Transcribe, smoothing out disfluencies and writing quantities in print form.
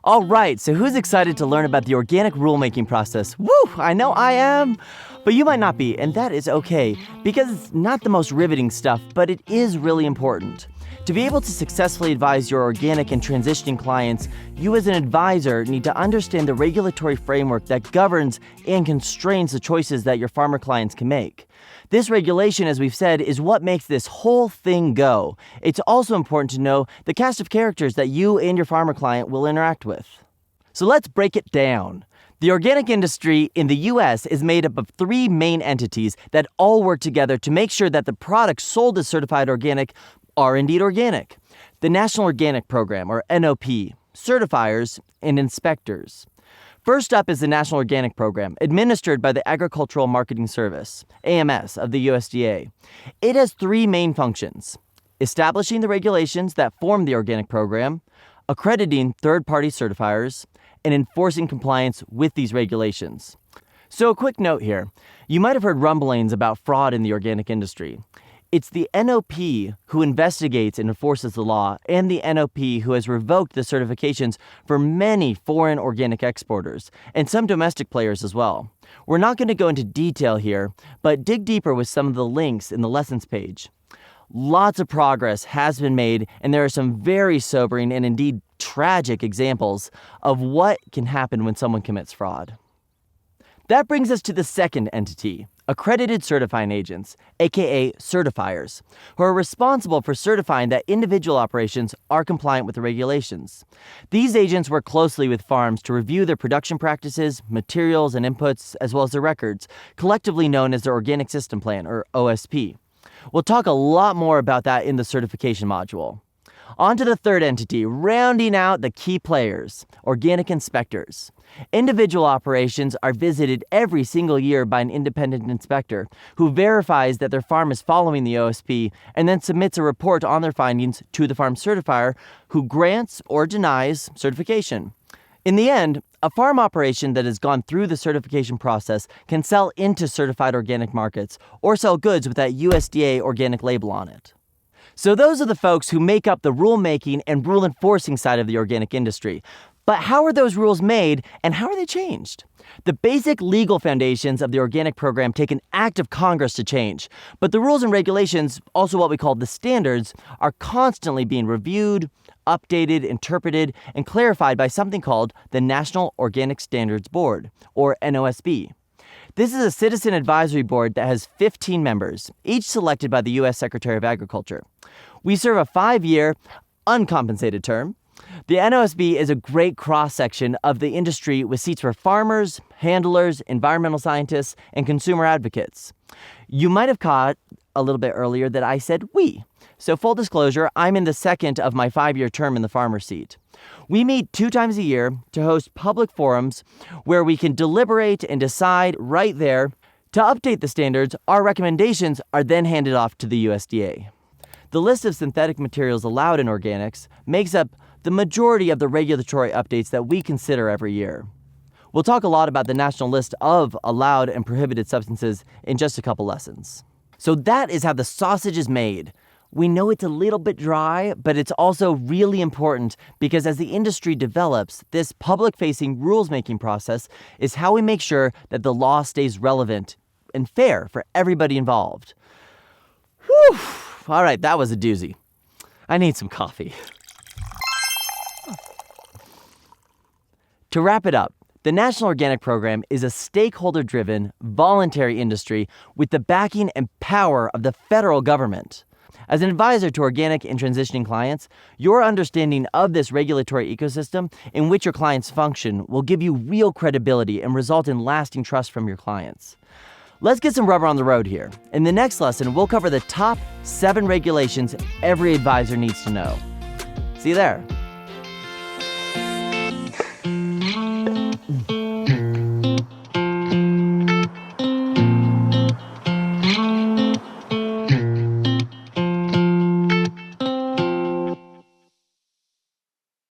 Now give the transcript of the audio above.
All right, so who's excited to learn about the organic rulemaking process? Woo, I know I am, but you might not be, and that is okay, because it's not the most riveting stuff, but it is really important. To be able to successfully advise your organic and transitioning clients, you as an advisor need to understand the regulatory framework that governs and constrains the choices that your farmer clients can make. This regulation, as we've said, is what makes this whole thing go. It's also important to know the cast of characters that you and your farmer client will interact with. So let's break it down. The organic industry in the U.S. is made up of three main entities that all work together to make sure that the products sold as certified organic are indeed organic. The National Organic Program, or NOP, certifiers, and inspectors. First up is the National Organic Program, administered by the Agricultural Marketing Service, AMS, of the USDA. It has three main functions: establishing the regulations that form the organic program, accrediting third-party certifiers, and enforcing compliance with these regulations. So a quick note here. You might have heard rumblings about fraud in the organic industry. It's the NOP who investigates and enforces the law, and the NOP who has revoked the certifications for many foreign organic exporters, and some domestic players as well. We're not going to go into detail here, but dig deeper with some of the links in the lessons page. Lots of progress has been made, and there are some very sobering and indeed tragic examples of what can happen when someone commits fraud. That brings us to the second entity, accredited certifying agents, aka certifiers, who are responsible for certifying that individual operations are compliant with the regulations. These agents work closely with farms to review their production practices, materials, and inputs, as well as their records, collectively known as their Organic System Plan, or OSP. We'll talk a lot more about that in the certification module. On to the third entity, rounding out the key players, organic inspectors. Individual operations are visited every single year by an independent inspector who verifies that their farm is following the OSP and then submits a report on their findings to the farm certifier, who grants or denies certification. In the end, a farm operation that has gone through the certification process can sell into certified organic markets or sell goods with that USDA organic label on it. So those are the folks who make up the rulemaking and rule enforcing side of the organic industry. But how are those rules made, and how are they changed? The basic legal foundations of the organic program take an act of Congress to change, but the rules and regulations, also what we call the standards, are constantly being reviewed, updated, interpreted, and clarified by something called the National Organic Standards Board, or NOSB. This is a citizen advisory board that has 15 members, each selected by the U.S. Secretary of Agriculture. We serve a 5-year, uncompensated term. The NOSB is a great cross-section of the industry with seats for farmers, handlers, environmental scientists, and consumer advocates. You might have caught a little bit earlier that I said we. So full disclosure, I'm in the second of my 5-year term in the farmer seat. We meet 2 times a year to host public forums where we can deliberate and decide right there. To update the standards, our recommendations are then handed off to the USDA. The list of synthetic materials allowed in organics makes up the majority of the regulatory updates that we consider every year. We'll talk a lot about the national list of allowed and prohibited substances in just a couple lessons. So that is how the sausage is made. We know it's a little bit dry, but it's also really important because as the industry develops, this public-facing rules-making process is how we make sure that the law stays relevant and fair for everybody involved. Whew! All right, that was a doozy. I need some coffee. To wrap it up, the National Organic Program is a stakeholder-driven, voluntary industry with the backing and power of the federal government. As an advisor to organic and transitioning clients, your understanding of this regulatory ecosystem in which your clients function will give you real credibility and result in lasting trust from your clients. Let's get some rubber on the road here. In the next lesson, we'll cover the top 7 regulations every advisor needs to know. See you there.